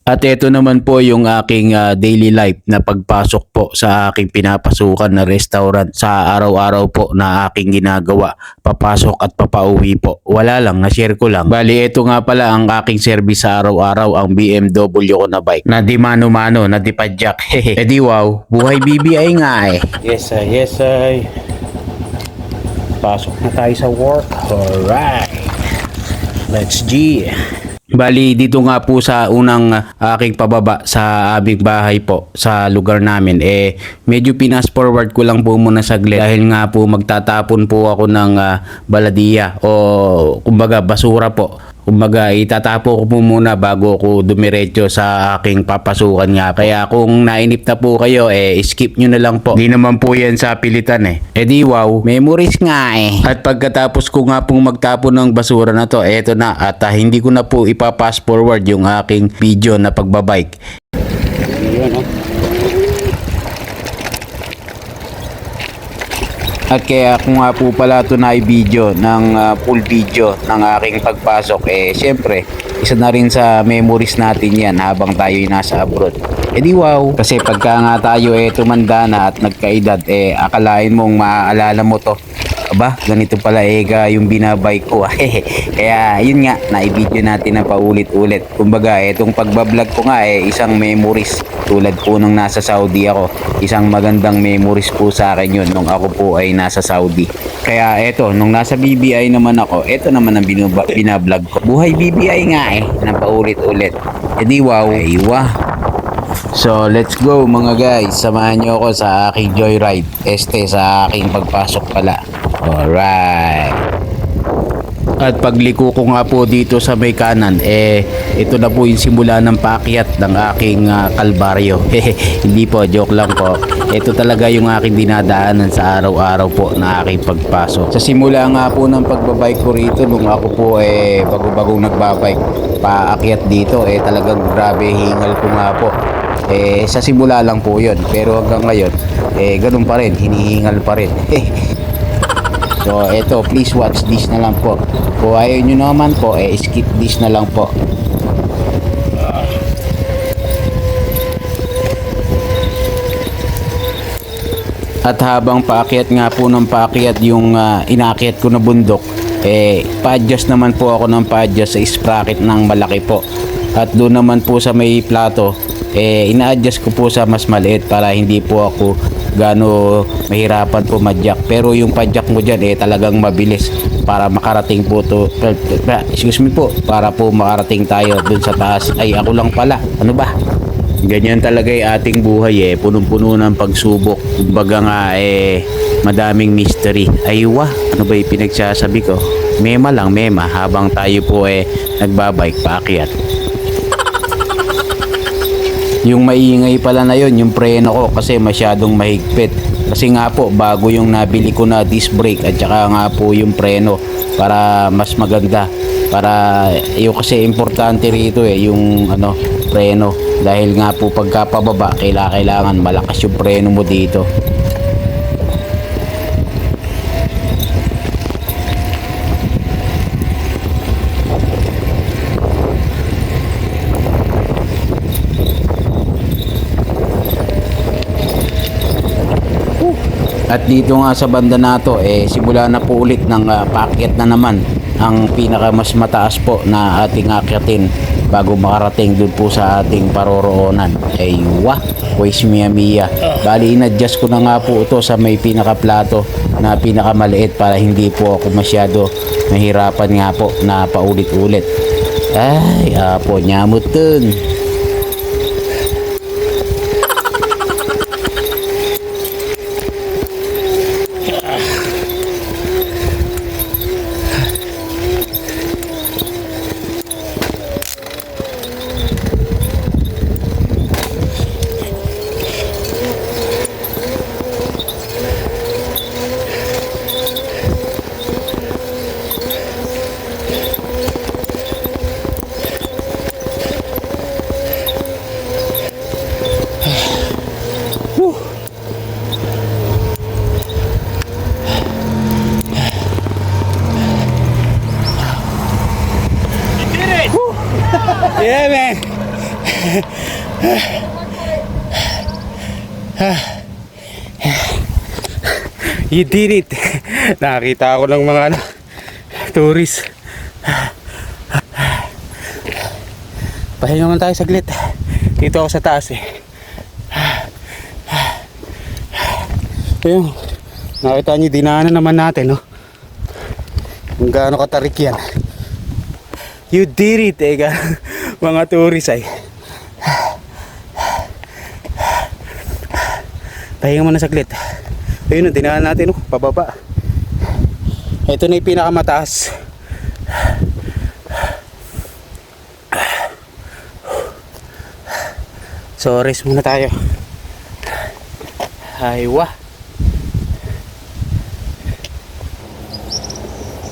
At ito naman po yung aking daily life na pagpasok po sa aking pinapasukan na restaurant sa araw-araw po na aking ginagawa. Papasok at papauwi po. Wala lang, na-share ko lang. Bali, ito nga pala ang aking service sa araw-araw, ang BMW ko na bike. Na di mano-mano, na di padjak. E di wow, buhay BBI nga eh. Yes ay, yes ay. Pasok na tayo sa work. Alright. Let's G. Bali, dito nga po sa unang aking pababa sa aming bahay po sa lugar namin, medyo pinas forward ko lang po muna saglit dahil nga po magtatapon po ako ng baladiya o kumbaga basura po. Kumbaga itatapo ko po muna bago ako dumiretso sa aking papasukan nga. Kaya kung nainip na po kayo, skip nyo na lang po. Di naman po yan sa pilitan eh. E di wow, memories nga eh. At pagkatapos ko nga pong magtapon ng basura na to, eto na. At hindi ko na po ipapass forward yung aking video na pagbabike. Yun, oh. At kaya kung nga po pala ito na video ng full video ng aking pagpasok, syempre isa na rin sa memories natin yan habang tayo nasa abroad. E di wow, kasi pagka nga tayo tumanda na at nagkaedad, akalain mong maaalala mo to. Aba, ganito pala yung binabike ko. Kaya yun nga, na-video natin na paulit-ulit. Kumbaga, itong pagbablog ko nga isang memories. Tulad po nung nasa Saudi ako. Isang magandang memories po sa akin yun nung ako po ay nasa Saudi. Kaya eto, nung nasa BBI naman ako, eto naman ang binablog ko. Buhay BBI nga na paulit-ulit. E di wow, aywa. So let's go mga guys, samahan nyo ako sa aking joyride. Sa aking pagpasok pala. Alright. At pagliko ko nga po dito sa may kanan, ito na po yung simula ng paakyat ng aking kalbaryo. Hindi po, joke lang po. Ito talaga yung aking dinadaanan sa araw-araw po na aking pagpasok. Sa simula nga po ng pagbabike ko rito, nung ako po bago-bagong nagbabike, paakyat dito, talagang grabe hingal ko nga po. Sa simula lang po yun, pero hanggang ngayon ganun pa rin, hinihingal pa rin. So eto, please watch this na lang po. Kung ayaw nyo naman po, skip this na lang po. At habang paakyat nga po ng paakyat yung inakyat ko na bundok, pa-adjust naman po ako ng pa-adjust sa sprocket ng malaki po. At doon naman po sa may plato, ina-adjust ko po sa mas maliit para hindi po ako gaano mahirapan po madyak. Pero yung padyak mo dyan talagang mabilis para makarating po to, para po makarating tayo dun sa taas. Ay ako lang pala, ano ba? Ganyan talaga ating buhay punong-puno ng pagsubok. Kumbaga nga madaming mystery. Aywa, ano ba yung pinagsasabi ko? Mema lang, mema habang tayo po nagbabike paakyat. Yung maingay pala na yun, yung preno ko kasi masyadong mahigpit. Kasi nga po, bago yung nabili ko na disc brake at saka nga po yung preno para mas maganda. Para yung kasi importante rito yung preno. Dahil nga po pagka pababa, kailangan malakas yung preno mo dito. At dito nga sa banda na to, simula na po ulit ng paakyat na naman ang pinaka mas mataas po na ating akyatin bago makarating dun po sa ating paroroonan. Aywa, pues mia mia. Bali, inadjust ko na nga po ito sa may pinaka plato na pinakamaliit para hindi po ako masyado mahirapan nga po na paulit-ulit. Ay, apo nyamot dun. You did it. Nakakita ako ng mga tourist. Pahinga naman tayo saglit. Dito ako sa taas eh. Ayun, nakita nyo, dinaanan naman natin, no? Kung gaano katarik yan. You did it, eh, mga tourist ay. Pahinga muna saglit. Ayun, dinaanan natin, no? Pababa. Ito na yung pinakamataas. So, rest muna tayo. Aywa.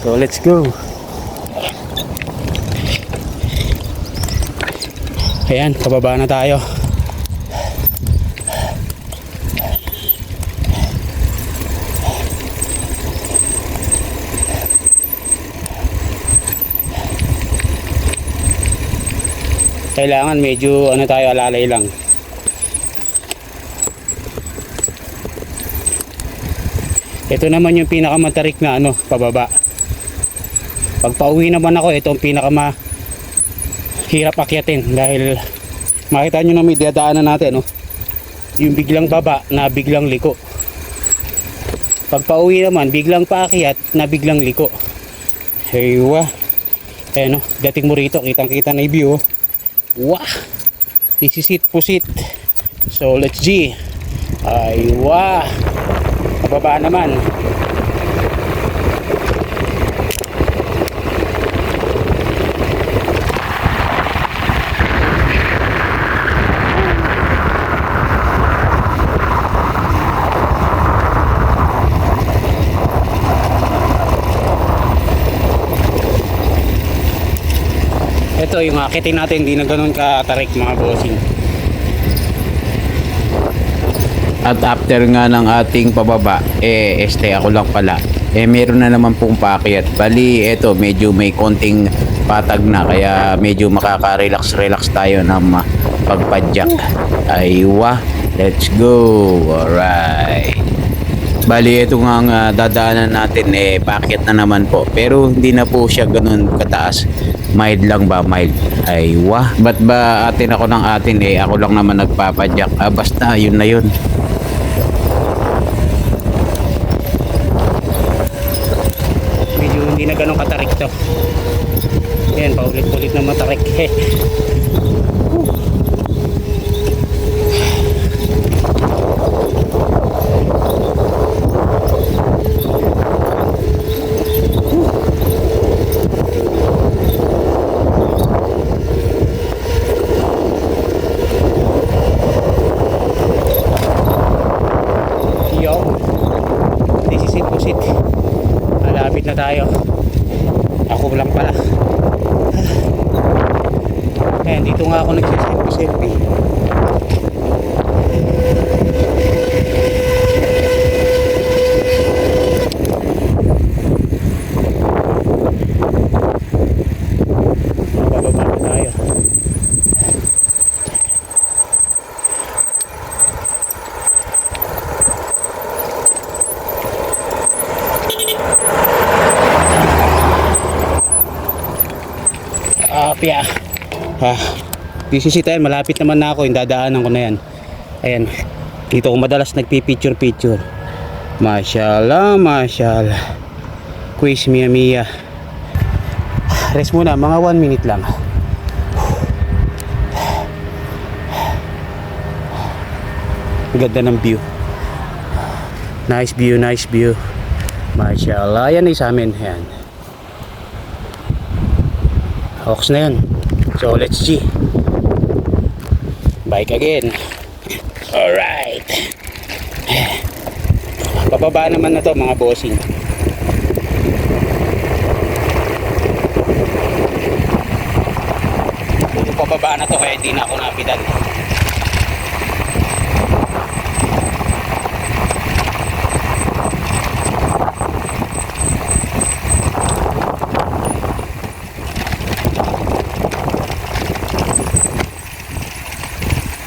So, let's go. Ayan, pababa na tayo. Kailangan medyo tayo, alalay lang. Ito naman yung pinakamatarik na pababa. Pag pauwi naman ako, ito ang pinakamahirap akyatin dahil makita nyo na may dadaanan natin, yung biglang baba na biglang liko. Pag pauwi naman, biglang paakyat na biglang liko. Aywa. Ayan, dating mo rito, kitang kita na yung view. Wah, this is it, pusit. So let's G. Aywa. Pababa naman. Ito yung akitin natin, hindi na ganun katarik mga bossing. At after nga ng ating pababa, ako lang pala. Meron na naman pong paakyat. Bali, eto, medyo may konting patag na. Kaya medyo makaka-relax tayo ng pagpadyak. Aywa, let's go. Alright. Bali, ito nga ang dadaanan natin, paakyat na naman po. Pero hindi na po siya ganun kataas. Mild lang ba? Mild. Aywa. Ba't ba atin ako ng atin? Ako lang naman nagpapadyak. Basta, yun na yun. Hindi na ganun katarik to. Yan, paulit-ulit na matarik. Yo, this is it, pusit. Malapit na tayo. Ako lang pala. Ayan, dito nga ako nagsiselfie. Bababa na tayo. Pia. This is it, malapit naman na ako, yung dadaanan ko na yan. Ayan, dito ko madalas nagpipicture. Mashallah, mashallah. Quiz mia mia. Rest muna, mga 1 minute lang. Ganda ng view. Nice view, nice view. Mashallah, yan ay sa amin. Ayan. Hawks na yan. So let's G. Bike again. Alright. Pababa naman na to mga bossing. Pababa na to kaya hindi na ako napitan.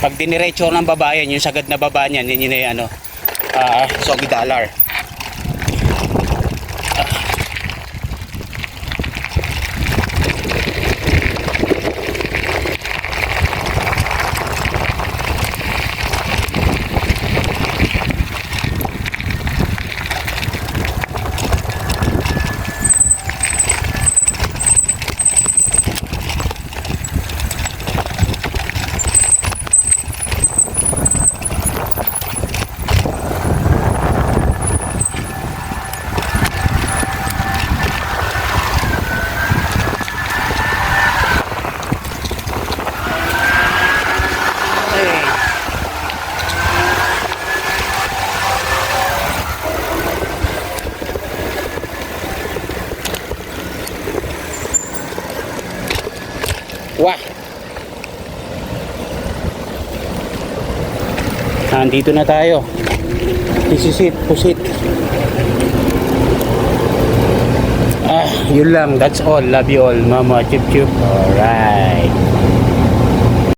Pag diniretso ng baba yan, yung sagad na baba niyan, yun yung ano, Sogi Dollar. Wah! Nandito na tayo. This is it. Pusit. Yun lang. That's all. Love you all. Mama. Chup chup. Alright.